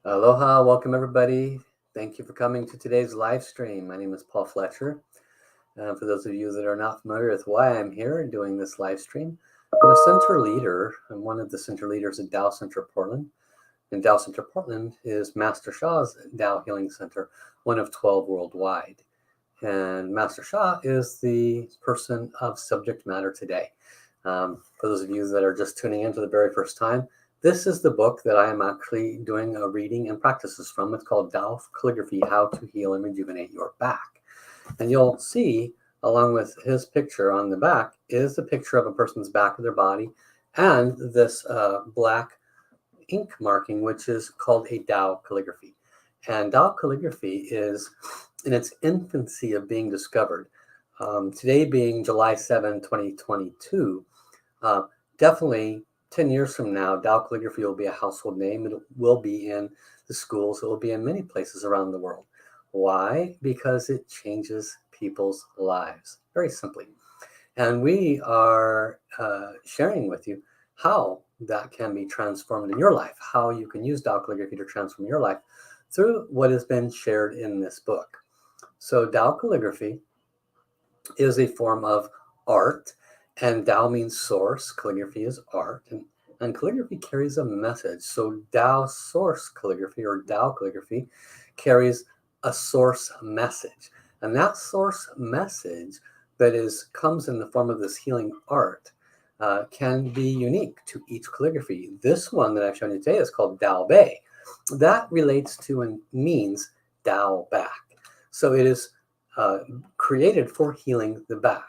Aloha, welcome everybody. Thank you for coming to today's live stream. My name is Paul Fletcher. For those of you that are not familiar with why I'm here doing this live stream, I'm a center leader. I'm one of the center leaders at Dao Center Portland. And Dao Center Portland is Master Sha's Dao Healing Center, one of 12 worldwide. And Master Sha is the person of subject matter today. For those of you that are just tuning in for the very first time, this is the book that I am actually doing a reading and practices from. It's called Tao Calligraphy, How to Heal and Rejuvenate Your Back. And you'll see, along with his picture on the back, is a picture of a person's back of their body and this black ink marking, which is called a Tao calligraphy. And Tao calligraphy is in its infancy of being discovered. Today being July 7, 2022, definitely 10 years from now, Tao calligraphy will be a household name. It will be in the schools. It will be in many places around the world. Why? Because it changes people's lives, very simply. And we are sharing with you how that can be transformed in your life, how you can use Tao calligraphy to transform your life through what has been shared in this book. So Tao calligraphy is a form of art, and Tao means source, calligraphy is art, and calligraphy carries a message. So Tao source calligraphy or Tao calligraphy carries a source message. And that source message that comes in the form of this healing art can be unique to each calligraphy. This one that I've shown you today is called Tao Bei. That relates to and means Tao back. So it is created for healing the back.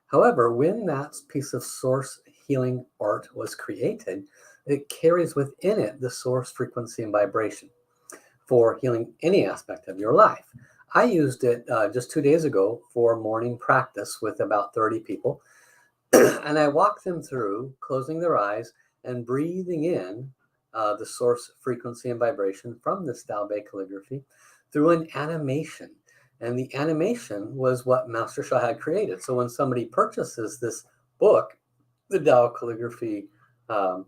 However, when that piece of source healing art was created, it carries within it the source frequency and vibration for healing any aspect of your life. I used it just 2 days ago for morning practice with about 30 people. And I walked them through closing their eyes and breathing in the source frequency and vibration from this Tao Bei calligraphy through an animation. And the animation was what Master Sha had created. So when somebody purchases this book, the Tao Calligraphy, How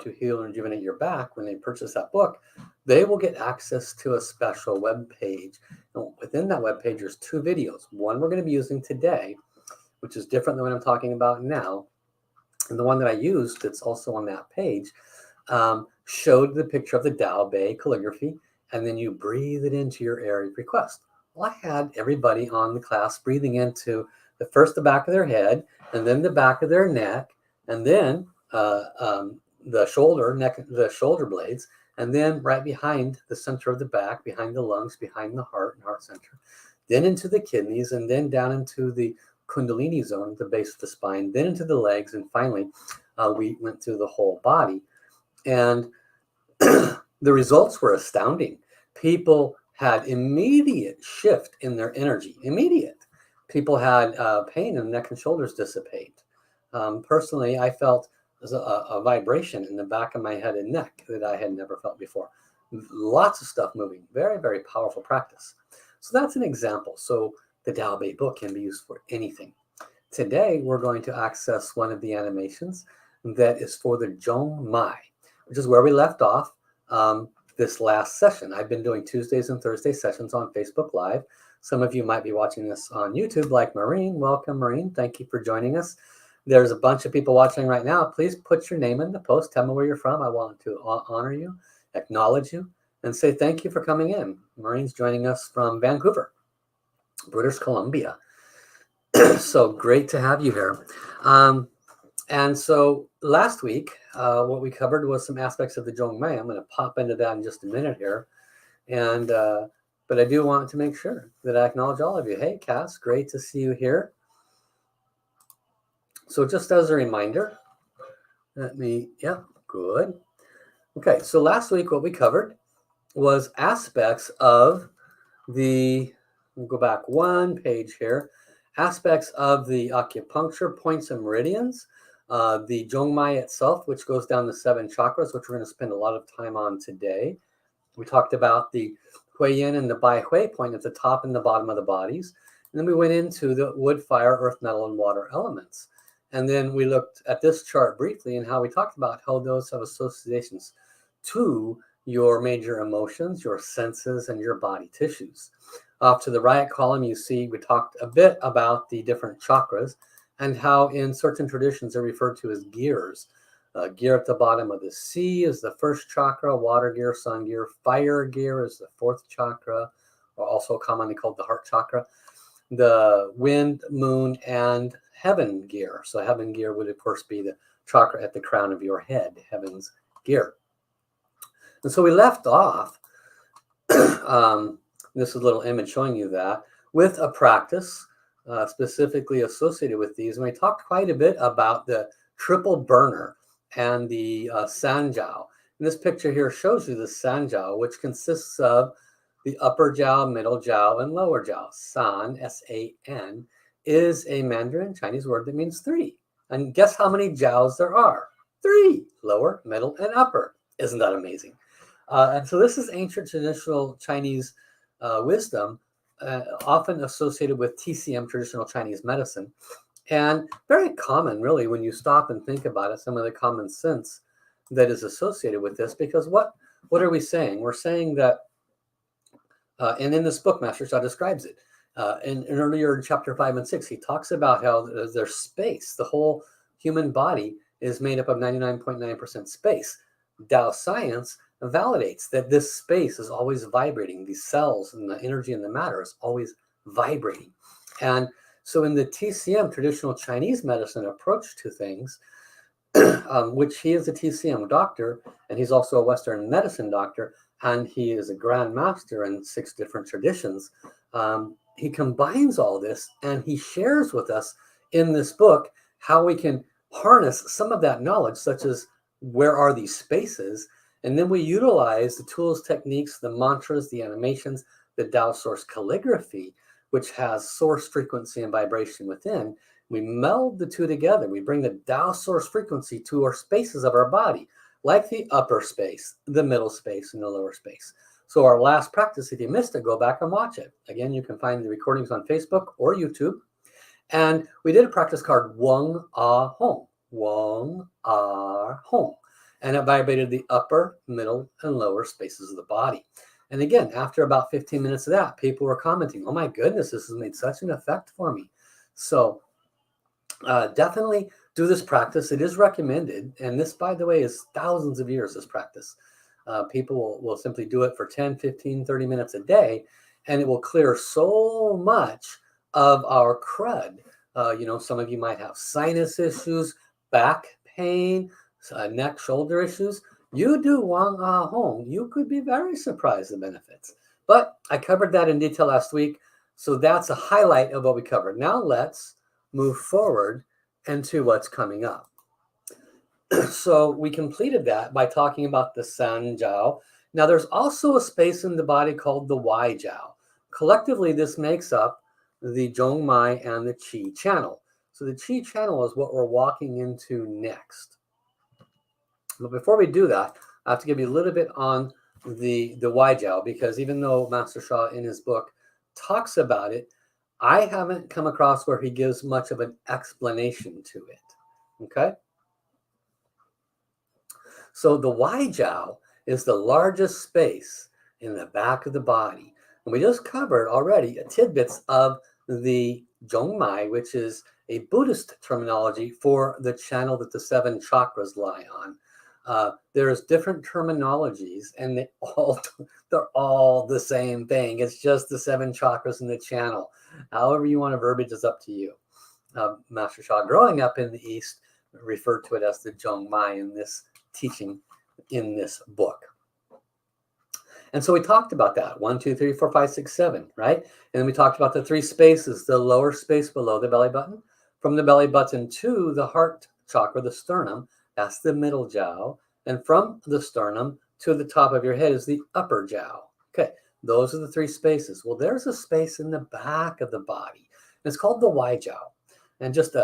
to Heal and Rejuvenate Your Back, when they purchase that book, they will get access to a special web page. And within that web page, there's 2 videos. One we're going to be using today, which is different than what I'm talking about now. And the one that I used, that's also on that page, showed the picture of the Tao Bei calligraphy, and then you breathe it into your area of request. Well, I had everybody on the class breathing into the back of their head, and then the back of their neck, and then the shoulder blades, and then right behind the center of the back, behind the lungs, behind the heart and heart center, then into the kidneys, and then down into the Kundalini zone, the base of the spine, then into the legs, and finally we went through the whole body. And the results were astounding. People had immediate shift in their energy, immediate. People had pain in the neck and shoulders dissipate. Personally, I felt a vibration in the back of my head and neck that I had never felt before. Lots of stuff moving, very, very powerful practice. So that's an example. So the Tao Bei book can be used for anything. Today, we're going to access one of the animations that is for the Zhong Mai, which is where we left off this last session. I've been doing Tuesdays and Thursday sessions on Facebook Live. Some of you might be watching this on YouTube, like Maureen. Welcome, Maureen. Thank you for joining us. There's a bunch of people watching right now. Please put your name in the post. Tell me where you're from. I want to honor you, acknowledge you, and say thank you for coming in. Maureen's joining us from Vancouver, British Columbia. So great to have you here. And so last week, what we covered was some aspects of the Zhong Mai. I'm going to pop into that in just a minute here. And but I do want to make sure that I acknowledge all of you. Hey, Cass, great to see you here. So just as a reminder, good. Okay, so last week what we covered was aspects of we'll go back one page here, aspects of the acupuncture points and meridians, the Zhong Mai itself, which goes down the 7 chakras, which we're going to spend a lot of time on today. We talked about the Hui Yin and the Bai Hui point at the top and the bottom of the bodies. And then we went into the wood, fire, earth, metal, and water elements. And then we looked at this chart briefly and how we talked about how those have associations to your major emotions, your senses, and your body tissues. Off to the right column, you see we talked a bit about the different chakras and how in certain traditions they're referred to as gears. Gear at the bottom of the sea is the first chakra, water gear, sun gear, fire gear is the fourth chakra, or also commonly called the heart chakra. The wind, moon, and heaven gear. So heaven gear would, of course, be the chakra at the crown of your head, heaven's gear. And so we left off, this is a little image showing you that, with a practice specifically associated with these. And we talked quite a bit about the triple burner and the sanjiao. And this picture here shows you the sanjiao, which consists of the upper jiao, middle jiao, and lower jiao. San, S-A-N, is a Mandarin Chinese word that means three. And guess how many jiaos there are? 3, lower, middle, and upper. Isn't that amazing? And so this is ancient traditional Chinese wisdom, often associated with TCM, traditional Chinese medicine, and very common, really, when you stop and think about it, some of the common sense that is associated with this. Because what are we saying? We're saying that, and in this book, Master Sha describes it. In earlier in chapter 5 and 6, he talks about how there's space. The whole human body is made up of 99.9% space. Dao science validates that this space is always vibrating. These cells and the energy and the matter is always vibrating. And so in the TCM, traditional Chinese medicine approach to things, which he is a TCM doctor, and he's also a Western medicine doctor, and he is a grand master in 6 different traditions. He combines all this and he shares with us in this book how we can harness some of that knowledge, such as where are these spaces, and then we utilize the tools, techniques, the mantras, the animations, the Tao source calligraphy, which has source frequency and vibration within. We meld the two together. We bring the Tao source frequency to our spaces of our body, like the upper space, the middle space, and the lower space. So our last practice, if you missed it, go back and watch it. Again, you can find the recordings on Facebook or YouTube. And we did a practice called Weng Ah Hong. Weng Ah Hong. And it vibrated the upper, middle, and lower spaces of the body. And again, after about 15 minutes of that, people were commenting, oh my goodness, this has made such an effect for me. So definitely do this practice. It is recommended. And this, by the way, is thousands of years, this practice. People will simply do it for 10, 15, 30 minutes a day, and it will clear so much of our crud. Some of you might have sinus issues, back pain, neck, shoulder issues. You do Weng Ah Hong, you could be very surprised at the benefits. But I covered that in detail last week, so that's a highlight of what we covered. Now let's move forward into what's coming up. So we completed that by talking about the San Jiao. Now there's also a space in the body called the Wai Jiao. Collectively, this makes up the Zhong Mai and the Qi channel. So the Qi channel is what we're walking into next. But before we do that, I have to give you a little bit on the Wai Jiao, because even though Master Sha in his book talks about it, I haven't come across where he gives much of an explanation to it. Okay? So the Wai Jiao is the largest space in the back of the body. And we just covered already tidbits of the Zhong Mai, which is a Buddhist terminology for the channel that the 7 chakras lie on. There's different terminologies, and they're all the same thing. It's just the 7 chakras in the channel. However you want to verbiage is up to you. Master Sha, growing up in the East, referred to it as the Zhong Mai in this teaching in this book. And so we talked about that 1, 2, 3, 4, 5, 6, 7, right? And then we talked about the 3 spaces, the lower space below the belly button, from the belly button to the heart chakra, the sternum, that's the middle jiao, and from the sternum to the top of your head is the upper jiao. Okay, those are the 3 spaces. Well, there's a space in the back of the body. It's called the Wai Jiao. And just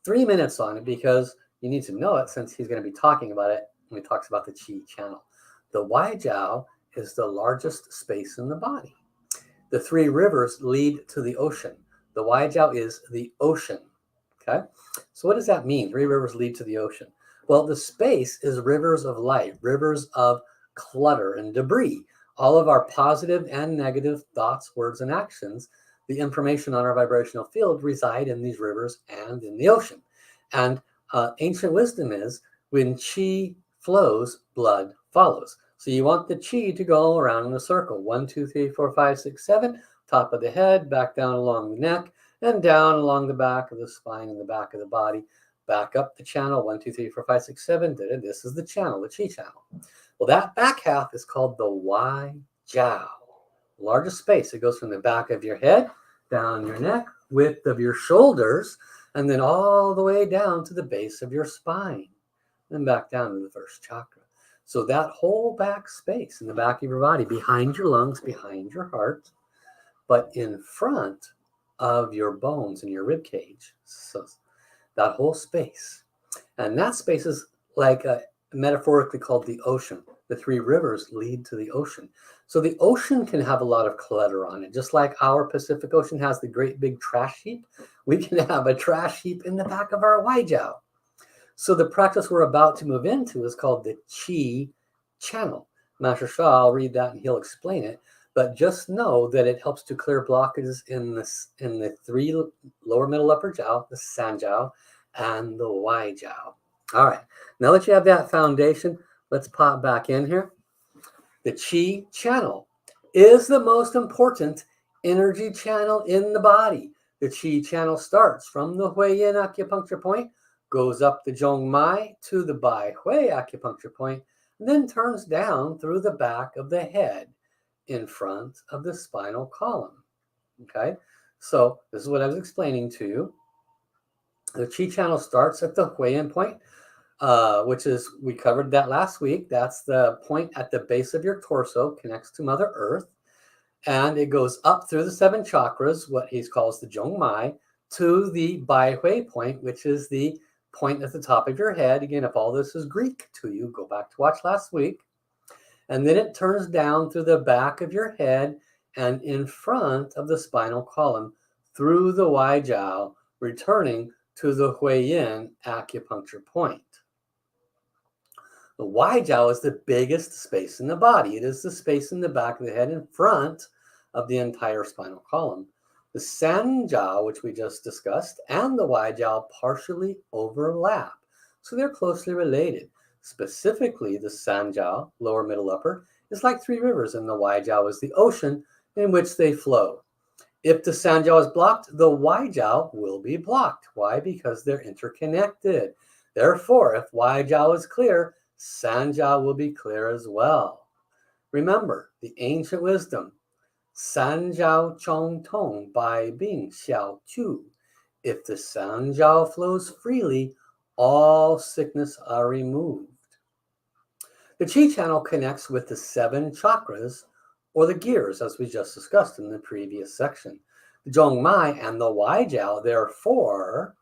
3 minutes on it, because you need to know it since he's going to be talking about it when he talks about the Qi channel. The Wai Jiao is the largest space in the body. The 3 rivers lead to the ocean. The Wai Jiao is the ocean. Okay, so what does that mean? 3 rivers lead to the ocean. Well, the space is rivers of light, rivers of clutter and debris. All of our positive and negative thoughts, words, and actions, the information on our vibrational field reside in these rivers and in the ocean. And ancient wisdom is when chi flows, blood follows. So you want the chi to go around in a circle. 1, 2, 3, 4, 5, 6, 7. Top of the head, back down along the neck, and down along the back of the spine and the back of the body. Back up the channel. 1, 2, 3, 4, 5, 6, 7. This is the channel, the chi channel. Well, that back half is called the Wai Jiao. Largest space. It goes from the back of your head, down your neck, width of your shoulders, and then all the way down to the base of your spine, and back down to the first chakra. So that whole back space in the back of your body, behind your lungs, behind your heart, but in front of your bones and your rib cage. So that whole space. And that space is like metaphorically called the ocean. The 3 rivers lead to the ocean. So the ocean can have a lot of clutter on it. Just like our Pacific Ocean has the great big trash heap, we can have a trash heap in the back of our Wai Jiao. So the practice we're about to move into is called the Chi channel. Master Sha, I'll read that and he'll explain it. But just know that it helps to clear blockages in the 3 lower, middle, upper jiao, the San Jiao, and the Wai Jiao. All right, now that you have that foundation, let's pop back in here. The Chi channel is the most important energy channel in the body. The Chi channel starts from the Hui Yin acupuncture point, goes up the Zhong Mai to the Bai Hui acupuncture point, and then turns down through the back of the head in front of the spinal column. Okay, so this is what I was explaining to you. The Chi channel starts at the Hui Yin point, which is, we covered that last week. That's the point at the base of your torso, connects to Mother Earth. And it goes up through the 7 chakras, what he calls the Zhong Mai, to the Bai Hui point, which is the point at the top of your head. Again, if all this is Greek to you, go back to watch last week. And then it turns down through the back of your head and in front of the spinal column through the Wai Jiao, returning to the Hui Yin acupuncture point. The Wai Jiao is the biggest space in the body. It is the space in the back of the head in front of the entire spinal column. The San Jiao, which we just discussed, and the Wai Jiao partially overlap, so they're closely related. Specifically, the San Jiao, lower, middle, upper, is like 3 rivers, and the Wai Jiao is the ocean in which they flow. If the San Jiao is blocked, the Wai Jiao will be blocked. Why? Because they're interconnected. Therefore, if Wai Jiao is clear, San Jiao will be clear as well. Remember the ancient wisdom, San Jiao Chong Tong Bai Bing Xiao Chu. If the San Jiao flows freely, all sickness are removed. The Chi channel connects with the 7 chakras, or the gears, as we just discussed in the previous section. The Zhong Mai and the Wai Jiao, therefore,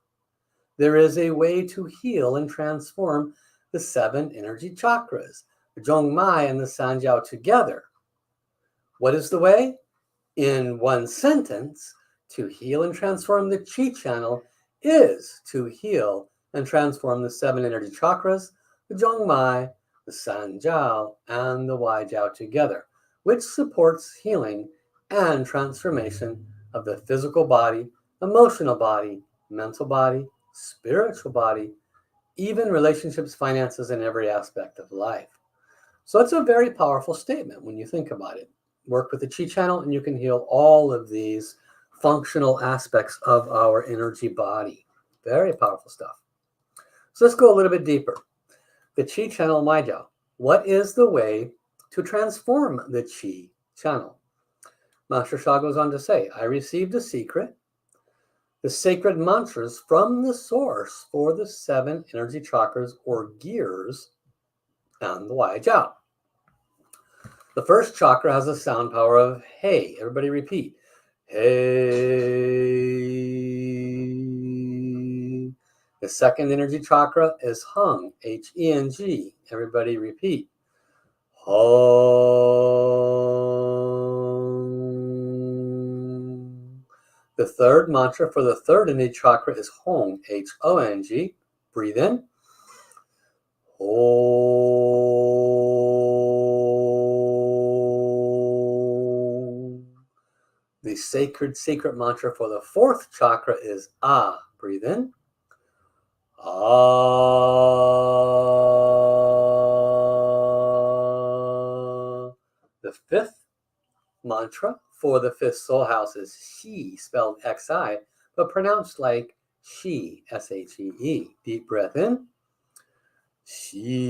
there is a way to heal and transform the 7 energy chakras, the Zhong Mai and the San Jiao together. What is the way? In one sentence, to heal and transform the Chi channel is to heal and transform the 7 energy chakras, the Zhong Mai, the San Jiao, and the Wai Jiao together, which supports healing and transformation of the physical body, emotional body, mental body, spiritual body, even relationships, finances, and every aspect of life. So it's a very powerful statement when you think about it. Work with the Chi channel and you can heal all of these functional aspects of our energy body. Very powerful stuff. So let's go a little bit deeper. The Chi channel, Wai Jiao. What is the way to transform the Chi channel? Master Sha goes on to say, I received a secret, the sacred mantras from the source for the 7 energy chakras or gears and the Wai Jiao. The first chakra has a sound power of Hey. Everybody repeat. Hey. The second energy chakra is Hung. H-E-N-G. Everybody repeat. Hong. The third mantra for the third energy chakra is Hong. H-O-N-G. Breathe in. Hong. The sacred secret mantra for the fourth chakra is Ah. Breathe in. Ah. The fifth mantra for the fifth soul house is She, spelled Xi, but pronounced like She, Shee. Deep breath in. She.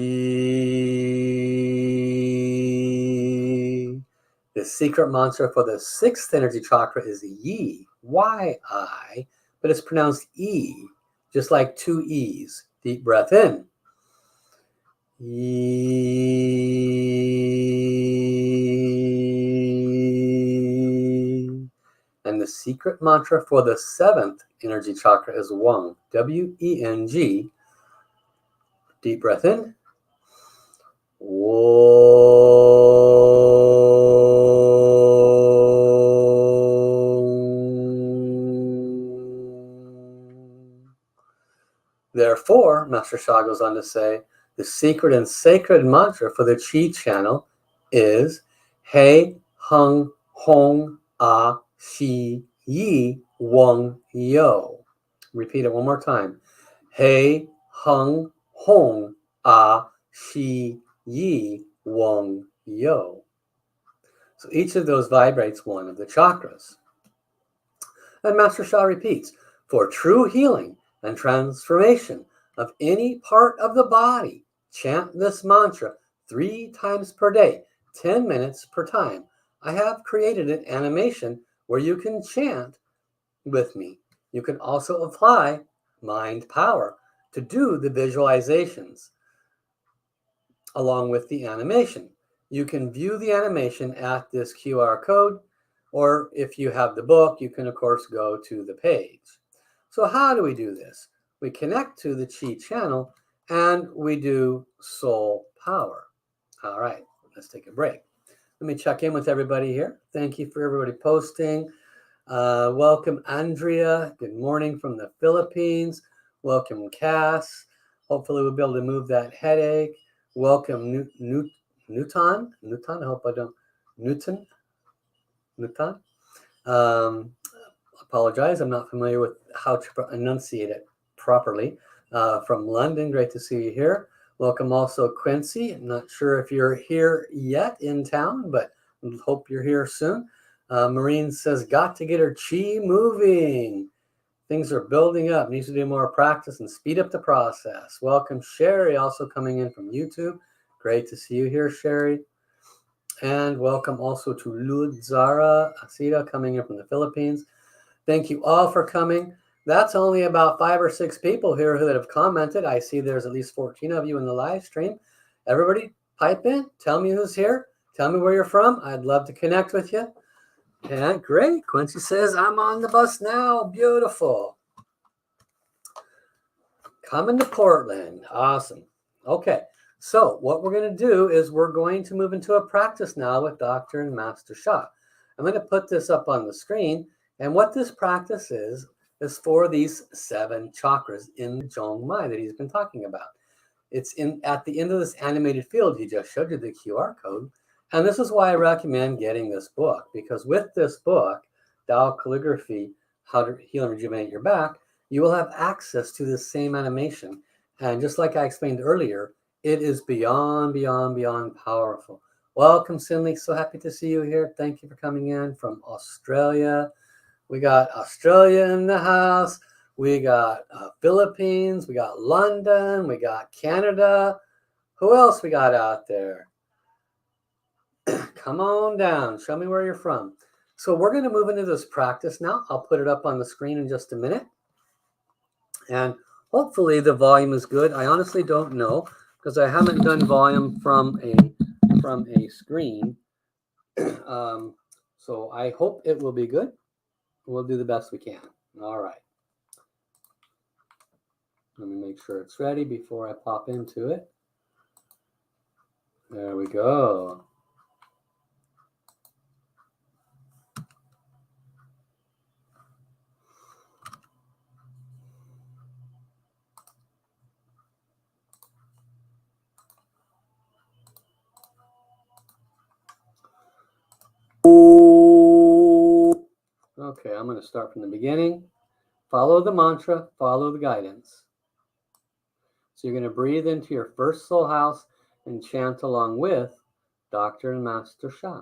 The secret mantra for the sixth energy chakra is Yi, Y-I, but it's pronounced E, just like two E's. Deep breath in. Yi. And the secret mantra for the seventh energy chakra is Weng, W-E-N-G. Deep breath in. Therefore, Master Sha goes on to say, the secret and sacred mantra for the Qi channel is He Hung Hong A Shi Yi Weng Yo. Repeat it one more time. He Hung Hong A Shi Yi Weng Yo. So each of those vibrates one of the chakras. And Master Sha repeats, for true healing and transformation of any part of the body, chant this mantra 3 times per day, 10 minutes per time. I have created an animation where you can chant with me. You can also apply mind power to do the visualizations along with the animation. You can view the animation at this QR code, or if you have the book, you can of course go to the page. So how do we do this? We connect to the Qi channel and we do soul power. All right, let's take a break. Let me check in with everybody here. Thank you for everybody posting. Welcome, Andrea. Good morning from the Philippines. Welcome, Cass. Hopefully we'll be able to move that headache. Welcome, Newton. I hope I don't. Newton. Apologize. I'm not familiar with how to enunciate it properly. From London, great to see you here. Welcome also, Quincy. I'm not sure if you're here yet in town, but hope you're here soon. Maureen says, got to get her chi moving. Things are building up. Needs to do more practice and speed up the process. Welcome, Sherry, also coming in from YouTube. Great to see you here, Sherry. And welcome also to Lud Zara Asida coming in from the Philippines. Thank you all for coming. That's only about 5 or 6 people here that have commented. I see there's at least 14 of you in the live stream. Everybody pipe in. Tell me who's here. Tell me where you're from. I'd love to connect with you. And great. Quincy says, I'm on the bus now. Beautiful. Coming to Portland. Awesome. Okay. So what we're going to do is we're going to move into a practice now with Dr. and Master Sha. I'm going to put this up on the screen. And what this practice is for these 7 chakras in the Zhongmai that he's been talking about. It's at the end of this animated field. He just showed you the QR code. And this is why I recommend getting this book, because with this book, Dao Calligraphy, How to Heal and Rejuvenate Your Back, you will have access to this same animation. And just like I explained earlier, it is beyond powerful. Welcome, Cindy. So happy to see you here. Thank you for coming in from Australia. We got Australia in the house. We got Philippines. We got London. We got Canada. Who else we got out there? Come on down. Show me where you're from. So we're going to move into this practice now. I'll put it up on the screen in just a minute. And hopefully the volume is good. I honestly don't know because I haven't done volume from a screen. So I hope it will be good. We'll do the best we can. All right. Let me make sure it's ready before I pop into it. There we go. Okay, I'm going to start from the beginning. Follow the mantra, follow the guidance. So you're going to breathe into your first soul house and chant along with Dr. and Master Sha.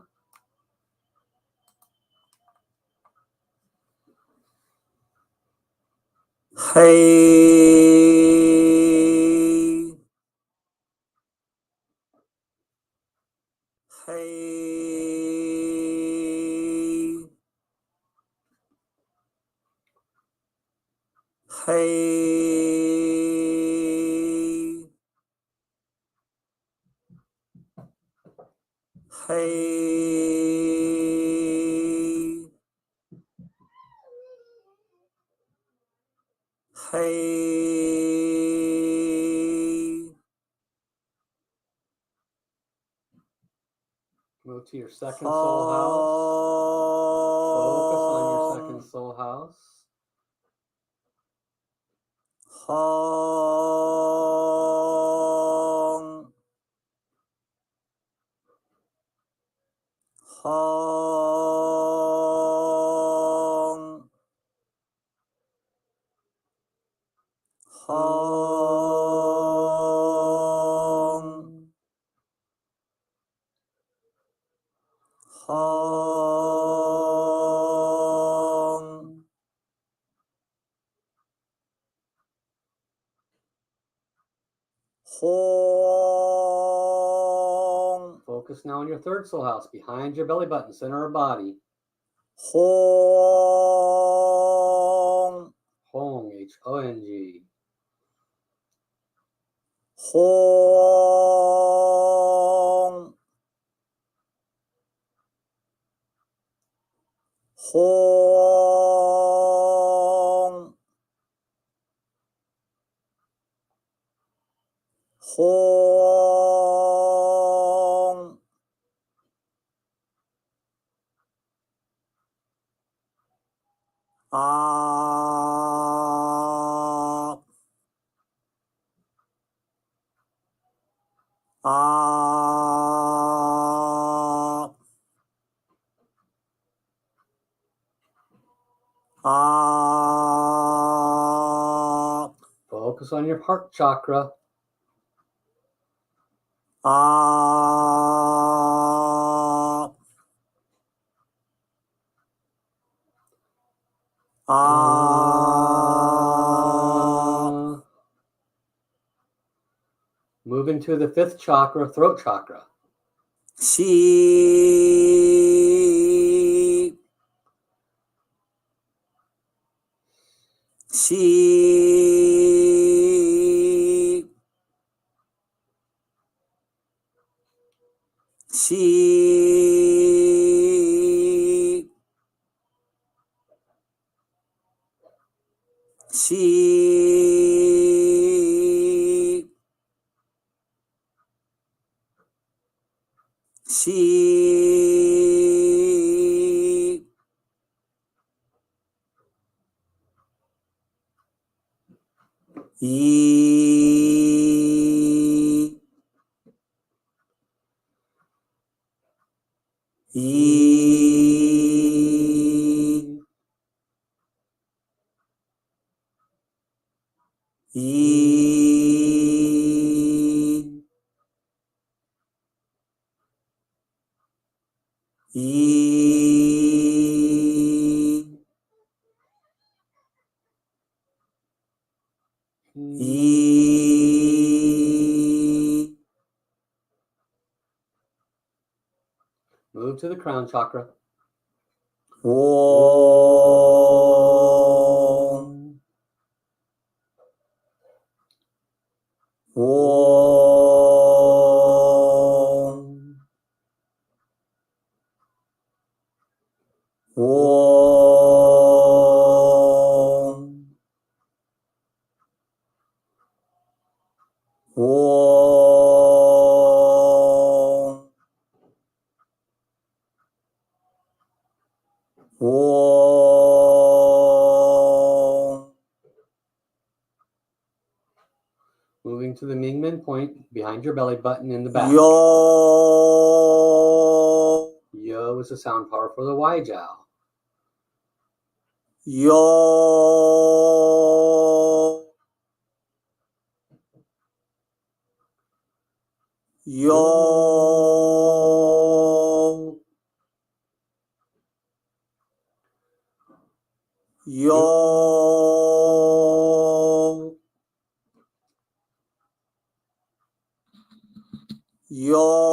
Hey, hey, hey, hey, hey. Move to your second soul house. Focus on your second soul house. Hong, hong, hong, hong, hong. Focus now on your third soul house, behind your belly button, center of body. Hong, Hong, H-O-N-G. hong, hong, hong. Ah, ah, ah, Focus on your heart chakra. ah, ah. Move into the fifth chakra, throat chakra. Sheep, sheep, sheep, sheep, sheep. E, e, e, e, e. Move to the crown chakra. Om, Om, Om, Om, Om. Moving to the Mingmen point, behind your belly button in the back. Yo. Yo is the sound power for the Y-jowl. yo, yo, yo, yo.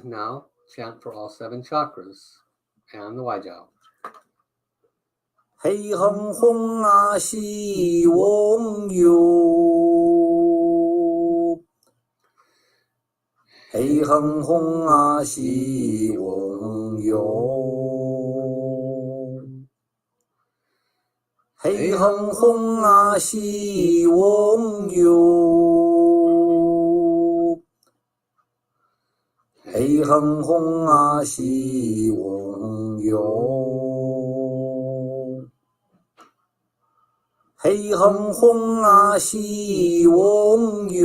Now chant for all 7 chakras and the Waijiao. 黑哼哼啊西翁哟，黑哼哼啊西翁哟，黑哼哼啊西翁哟，黑哼哼啊西翁哟。黑哼哼啊西翁哟，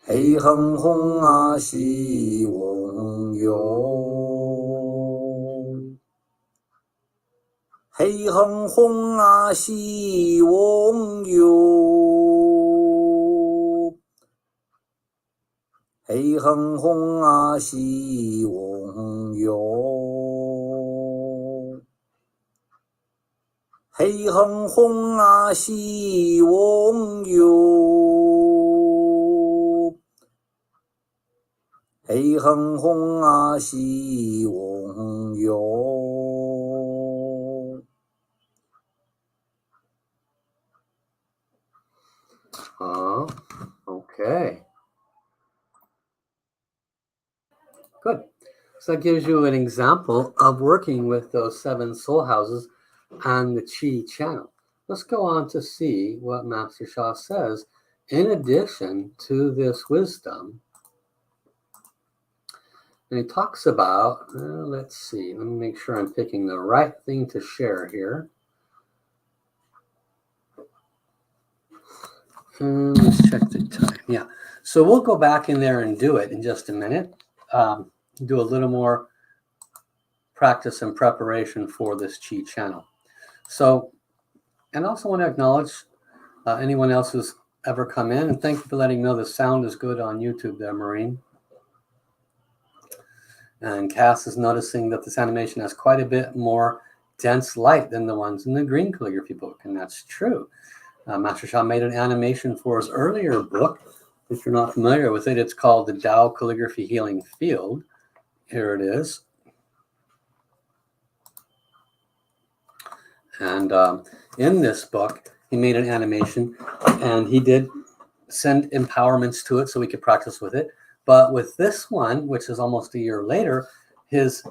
黑哼哼啊西翁哟，黑哼哼啊西翁哟，黑哼哼啊西翁哟。黑哼哼啊西翁哟，黑哼哼啊西翁哟。Okay. Good. So that gives you an example of working with those 7 soul houses and the Chi channel. Let's go on to see what Master Sha says in addition to this wisdom. And he talks about, let's see, let me make sure I'm picking the right thing to share here. Let's check the time. Yeah. So we'll go back in there and do it in just a minute. Do a little more practice and preparation for this Chi channel. So, and I also want to acknowledge anyone else who's ever come in, and thank you for letting me know the sound is good on YouTube there, Maureen. And Cass is noticing that this animation has quite a bit more dense light than the ones in the green calligraphy book, and that's true. Master Sha made an animation for his earlier book. If you're not familiar with it, it's called the Dao Calligraphy Healing Field. Here it is. And in this book, he made an animation, and he did send empowerments to it so we could practice with it. But with this one, which is almost a year later, his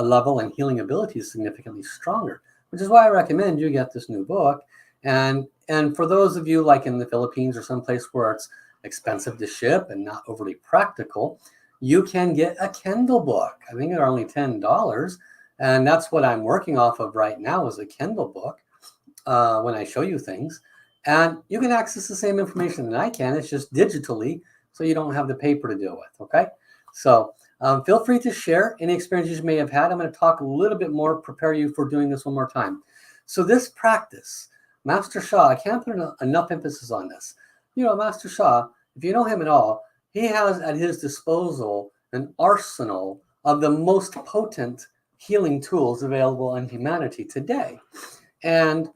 level and healing ability is significantly stronger, which is why I recommend you get this new book. And for those of you like in the Philippines or someplace where it's expensive to ship and not overly practical, you can get a Kindle book. I think they're only $10. And that's what I'm working off of right now is a Kindle book when I show you things. And you can access the same information that I can. It's just digitally, so you don't have the paper to deal with, okay? So feel free to share any experiences you may have had. I'm going to talk a little bit more, prepare you for doing this one more time. So this practice, Master Sha, I can't put enough emphasis on this. You know, Master Sha, if you know him at all, he has at his disposal an arsenal of the most potent healing tools available in humanity today. And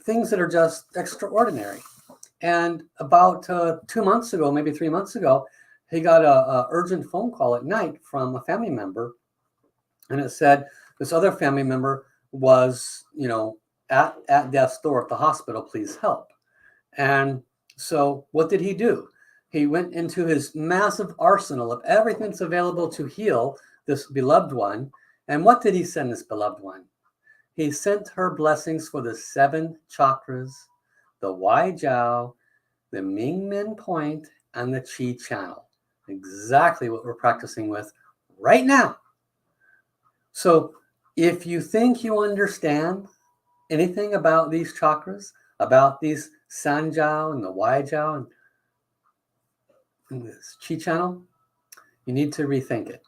things that are just extraordinary. And about 2 months ago, maybe 3 months ago, he got a urgent phone call at night from a family member. And it said this other family member was, you know, at death's door at the hospital, please help. And so what did he do? He went into his massive arsenal of everything that's available to heal this beloved one. And what did he send this beloved one? He sent her blessings for the 7 chakras, the Wai Jiao, the Ming Men Point, and the Chi channel. Exactly what we're practicing with right now. So if you think you understand anything about these chakras, about these San Jiao and the Wai Jiao, this chi channel, you need to rethink it.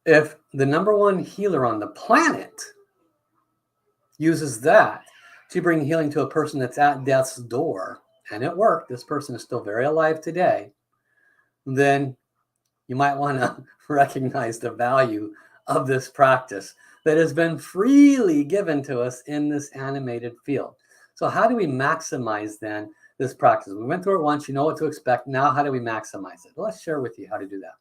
If the number one healer on the planet uses that to bring healing to a person that's at death's door, and it worked, this person is still very alive today, then you might want to recognize the value of this practice that has been freely given to us in this animated field. So how do we maximize then this practice? We went through it once, you know what to expect. Now, how do we maximize it? Well, let's share with you how to do that.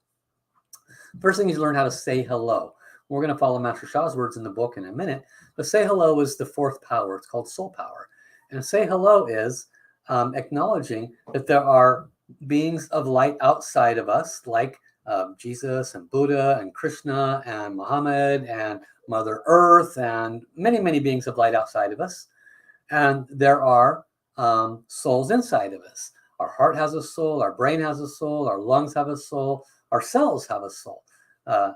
First thing is learn how to say hello. We're going to follow Master Sha's words in the book in a minute. But say hello is the fourth power. It's called soul power. And say hello is acknowledging that there are beings of light outside of us, like Jesus and Buddha and Krishna and Muhammad and Mother Earth and many, many beings of light outside of us. And there are souls inside of us. Our heart has a soul, our brain has a soul, our lungs have a soul, our cells have a soul.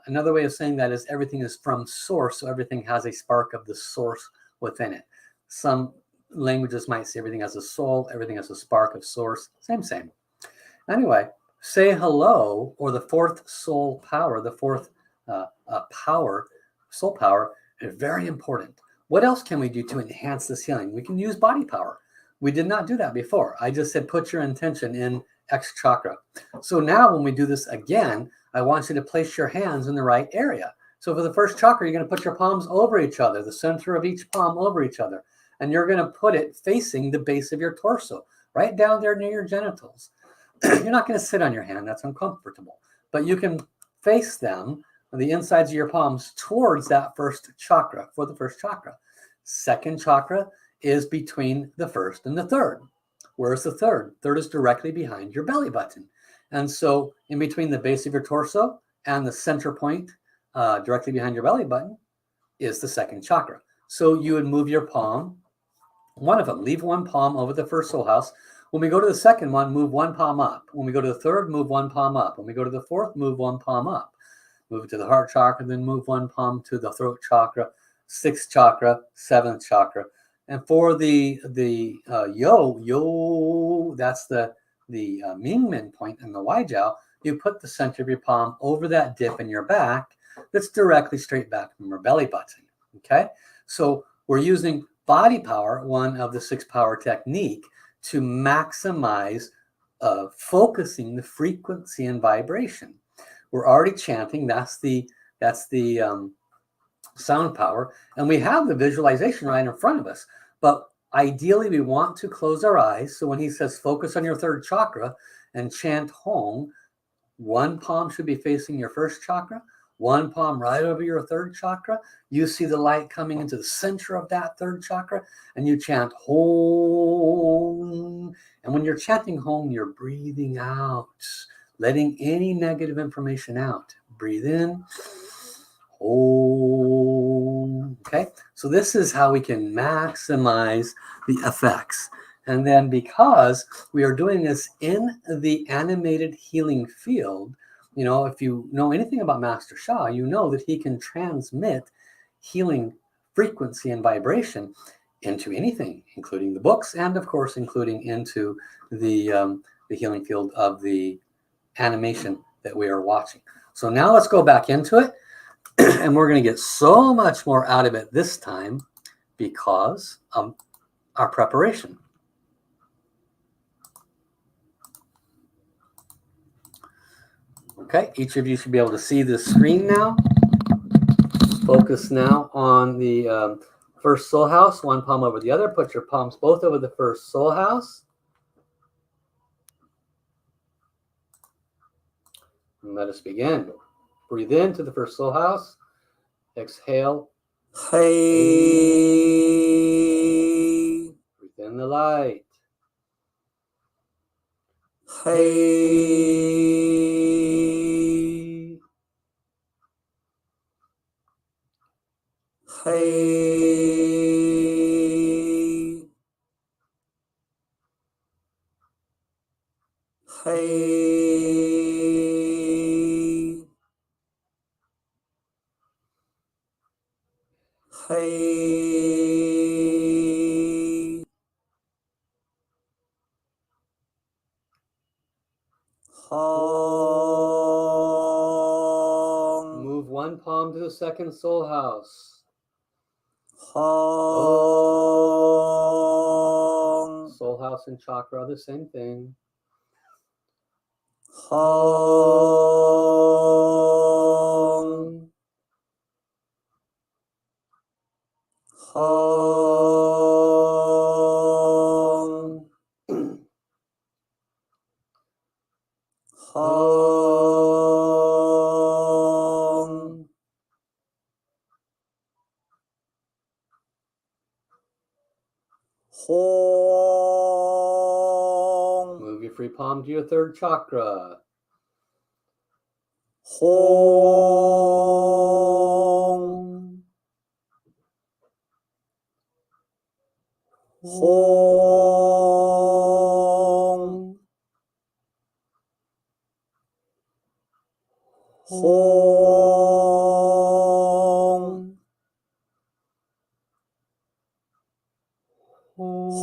Another way of saying that is everything is from source, so everything has a spark of the source within it. Some languages might say everything has a soul, everything has a spark of source, same. Anyway, say hello, or the fourth soul power, the fourth power, soul power, is very important. What else can we do to enhance this healing? We can use body power. We did not do that before. I just said put your intention in X chakra. So now when we do this again, I want you to place your hands in the right area. So for the first chakra, you're going to put your palms over each other, the center of each palm over each other. And you're going to put it facing the base of your torso, right down there near your genitals. You're not going to sit on your hand. That's uncomfortable. But you can face them, the insides of your palms, towards that first chakra, for the first chakra. Second chakra is between the first and the third. Where's the third? Third is directly behind your belly button. And so in between the base of your torso and the center point, directly behind your belly button, is the second chakra. So you would move your palm, one of them, leave one palm over the first soul house. When we go to the second one, move one palm up. When we go to the third, move one palm up. When we go to the fourth, move one palm up. Move it to the heart chakra, then move one palm to the throat chakra, sixth chakra, seventh chakra. And for the yo, that's the Mingmen point in the Waijiao, you put the center of your palm over that dip in your back that's directly straight back from your belly button. Okay, so we're using body power, one of the 6 power technique, to maximize focusing the frequency and vibration. We're already chanting. That's the sound power, and we have the visualization right in front of us. But ideally, we want to close our eyes. So when he says focus on your third chakra and chant Hong, one palm should be facing your first chakra, one palm right over your third chakra. You see the light coming into the center of that third chakra, and you chant Hong. And when you're chanting Hong, you're breathing out, letting any negative information out. Breathe in. Hong. Okay, so this is how we can maximize the effects. And then because we are doing this in the animated healing field, you know, if you know anything about Master Sha, you know that he can transmit healing frequency and vibration into anything, including the books, and of course, including into the healing field of the animation that we are watching. So now let's go back into it, and we're going to get so much more out of it this time because of our preparation. Okay, each of you should be able to see this screen now. Focus now on the first soul house, one palm over the other. Put your palms both over the first soul house. And let us begin. Breathe into the first soul house. Exhale. Hey. Breathe in the light. Hey. Hey. Hey. Hey. Hong. Move one palm to the second soul house. Hong. Soul house and chakra are the same thing. Hong. Hong. Hong. Hong. Move your free palm to your third chakra. Hong. Hong. Hong.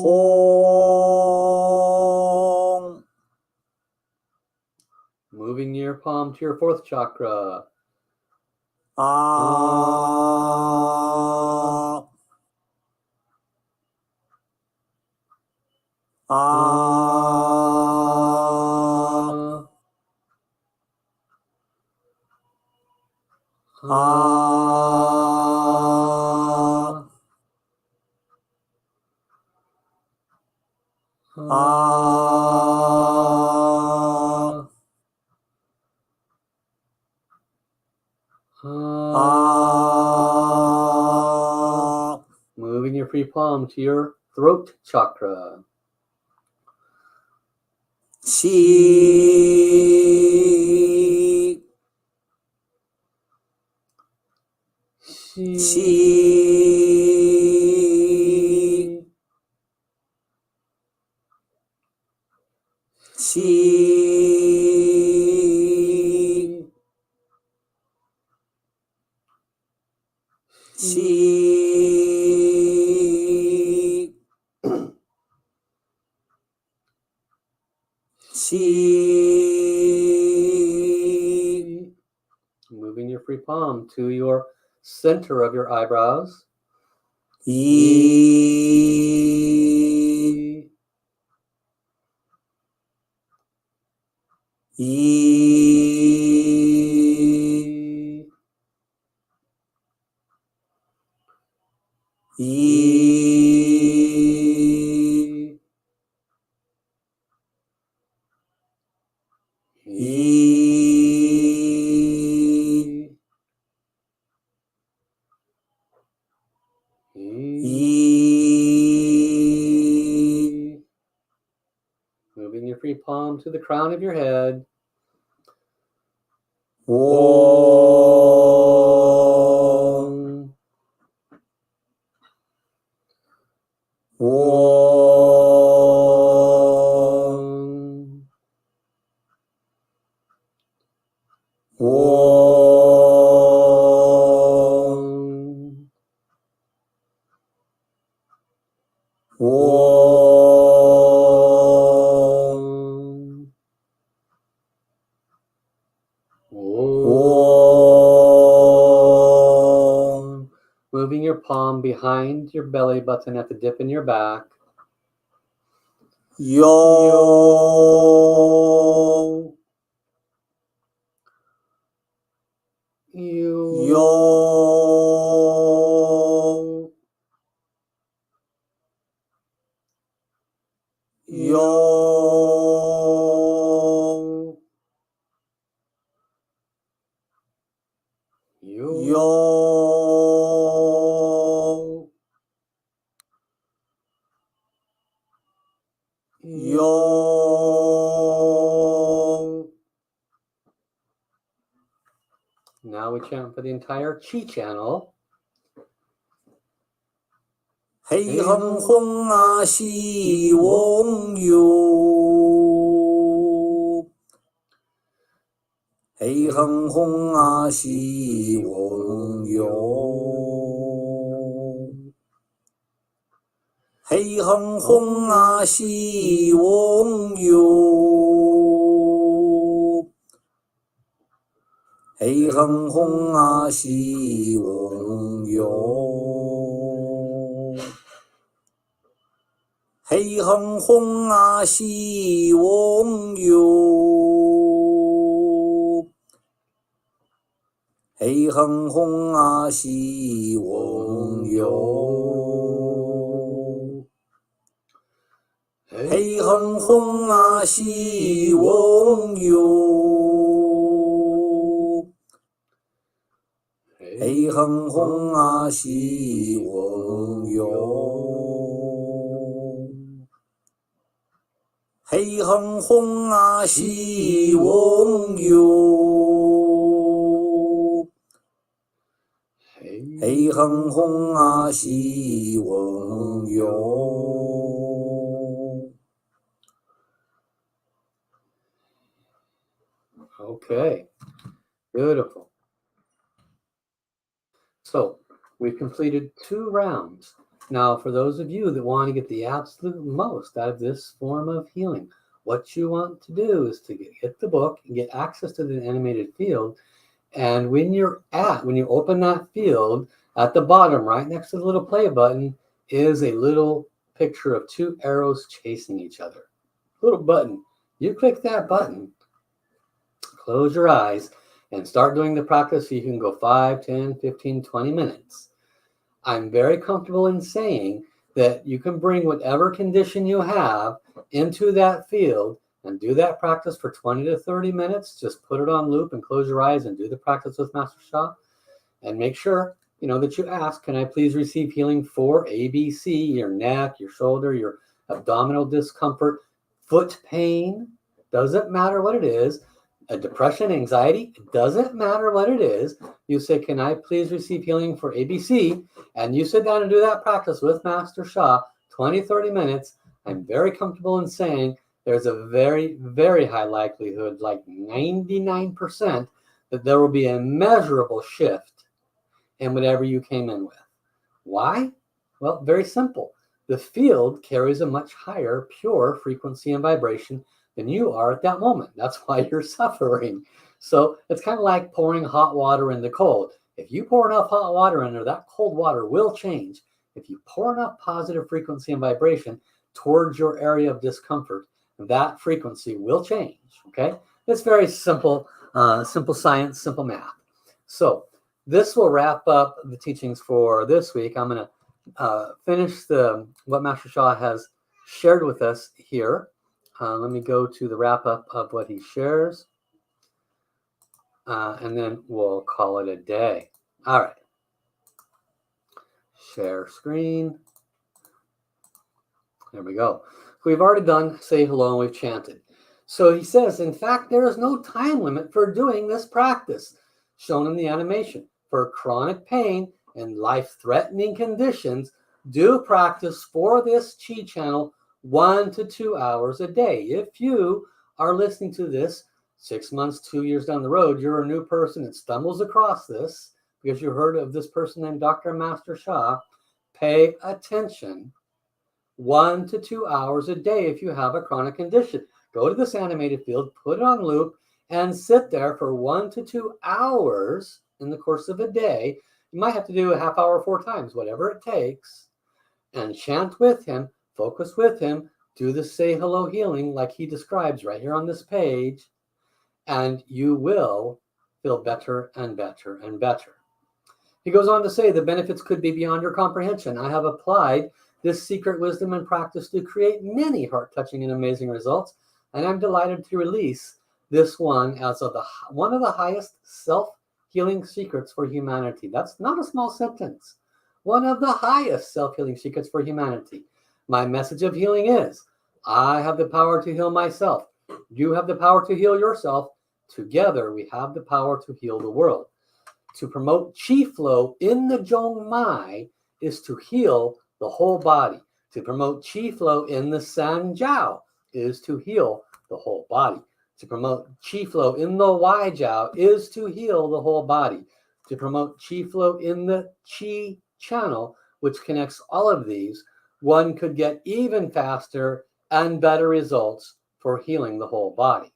Hong. Moving your palm to your fourth chakra. Ah. Ah. Ah. Ah. Ah. Moving your free palm to your throat chakra. Xi. Xi. Xi. Xi. Xi. Moving your free palm to your center of your eyebrows. Yi. Yi. Yi. Yi. Yi. Moving your free palm to the crown of your head. Om. Om. Om. Om. Om. Moving your palm behind your belly button at the dip in your back. Yo. Yo. Yo. Yo. Yo. Yo. Now we chant for the entire Chi channel. Hei heng hong a xi wong yu. Hei heng hong a xi wong yu. Hei heng hong a xi wong yu. 黑哼红啊西翁哟，黑哼红啊西翁哟，黑哼红啊西翁哟，黑哼红啊西翁哟，黑哼红啊西翁哟，黑哼红啊西翁哟，黑哼红啊西翁哟。Okay, beautiful. So we've completed 2 rounds. Now, for those of you that want to get the absolute most out of this form of healing, what you want to do is to get the book and get access to the animated field. And when you open that field, at the bottom, right next to the little play button, is a little picture of 2 arrows chasing each other. Little button. You click that button, close your eyes, and start doing the practice so you can go 5, 10, 15, 20 minutes. I'm very comfortable in saying that you can bring whatever condition you have into that field and do that practice for 20 to 30 minutes. Just put it on loop and close your eyes and do the practice with Master Sha. And make sure, that you ask, can I please receive healing for ABC, your neck, your shoulder, your abdominal discomfort, foot pain, doesn't matter what it is, depression, anxiety, it doesn't matter what it is. You say, can I please receive healing for ABC? And you sit down and do that practice with Master Sha, 20, 30 minutes. I'm very comfortable in saying there's a very, very high likelihood, like 99%, that there will be a measurable shift in whatever you came in with. Why? Well, very simple. The field carries a much higher pure frequency and vibration than you are at that moment. That's why you're suffering. So it's kind of like pouring hot water in the cold. If you pour enough hot water in there, that cold water will change. If you pour enough positive frequency and vibration towards your area of discomfort, that frequency will change. Okay? It's very simple, simple science, simple math. So this will wrap up the teachings for this week. I'm going to finish what Master Sha has shared with us here. Let me go to the wrap up of what he shares. And then we'll call it a day. All right. Share screen. There we go. We've already done say hello and we've chanted. So he says, in fact, there is no time limit for doing this practice shown in the animation. For chronic pain and life-threatening conditions, do practice for this chi channel 1 to 2 hours a day. If you are listening to this 6 months, 2 years down the road, you're a new person that stumbles across this because you heard of this person named Dr. Master Sha, pay attention. 1 to 2 hours a day if you have a chronic condition. Go to this animated field, put it on loop, and sit there for 1 to 2 hours in the course of a day. You might have to do a half hour 4 times, whatever it takes, and chant with him, focus with him, do the say hello healing like he describes right here on this page, and you will feel better and better and better. He goes on to say the benefits could be beyond your comprehension. I have applied this secret wisdom and practice to create many heart-touching and amazing results, and I'm delighted to release this one as one of the highest self-healing secrets for humanity. That's not a small sentence. One of the highest self-healing secrets for humanity. My message of healing is, I have the power to heal myself. You have the power to heal yourself. Together, we have the power to heal the world. To promote chi flow in the Zhong Mai is to heal the whole body. To promote chi flow in the San Jiao is to heal the whole body. To promote chi flow in the Wai Jiao is to heal the whole body. To promote chi flow in the Chi channel, which connects all of these, one could get even faster and better results for healing the whole body.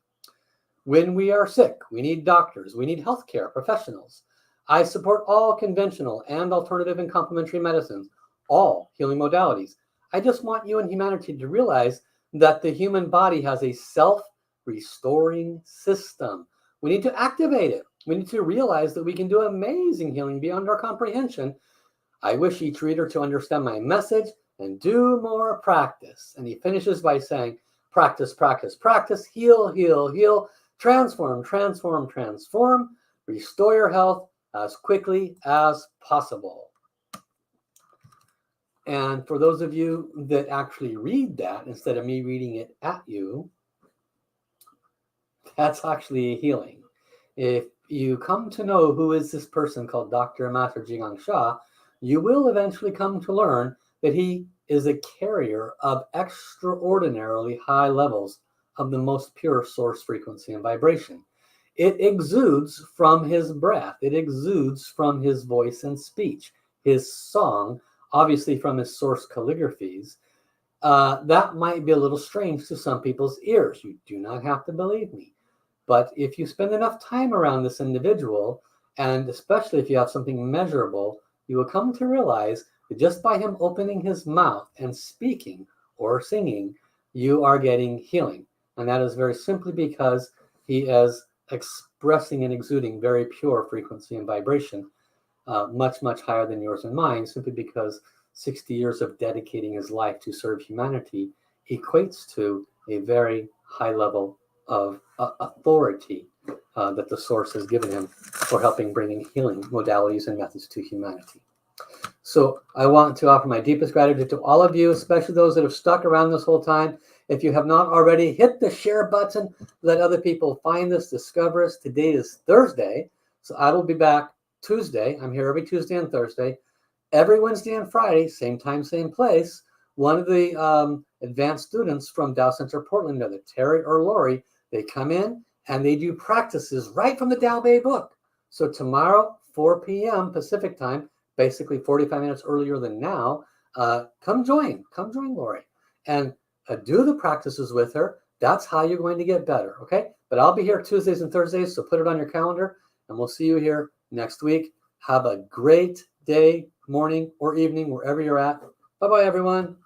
When we are sick, we need doctors, we need healthcare professionals. I support all conventional and alternative and complementary medicines, all healing modalities. I just want you and humanity to realize that the human body has a self-restoring system. We need to activate it. We need to realize that we can do amazing healing beyond our comprehension. I wish each reader to understand my message and do more practice. And he finishes by saying, practice, practice, practice, heal, heal, heal, transform, transform, transform, restore your health as quickly as possible. And for those of you that actually read that instead of me reading it at you, that's actually healing. If you come to know who is this person called Dr. Master Jigong Sha, you will eventually come to learn that he is a carrier of extraordinarily high levels of the most pure source frequency and vibration. It exudes from his breath. It exudes from his voice and speech, his song, obviously from his source calligraphies. That might be a little strange to some people's ears. You do not have to believe me. But if you spend enough time around this individual, and especially if you have something measurable, you will come to realize that just by him opening his mouth and speaking or singing, you are getting healing. And that is very simply because he is expressing and exuding very pure frequency and vibration, much, much higher than yours and mine, simply because 60 years of dedicating his life to serve humanity equates to a very high level of authority that the source has given him for helping bringing healing modalities and methods to humanity. So I want to offer my deepest gratitude to all of you, especially those that have stuck around this whole time. If you have not already, hit the share button, let other people find this, discover us. Today is Thursday, so I will be back Tuesday. I'm here every Tuesday and Thursday. Every Wednesday and Friday, same time, same place. One of the advanced students from Tao Center Portland, either Terry or Lori, they come in and they do practices right from the Tao Bei book. So tomorrow, 4 p.m. Pacific time, basically 45 minutes earlier than now, come join Lori and do the practices with her. That's how you're going to get better, okay? But I'll be here Tuesdays and Thursdays, so put it on your calendar, and we'll see you here next week. Have a great day, morning, or evening, wherever you're at. Bye-bye, everyone.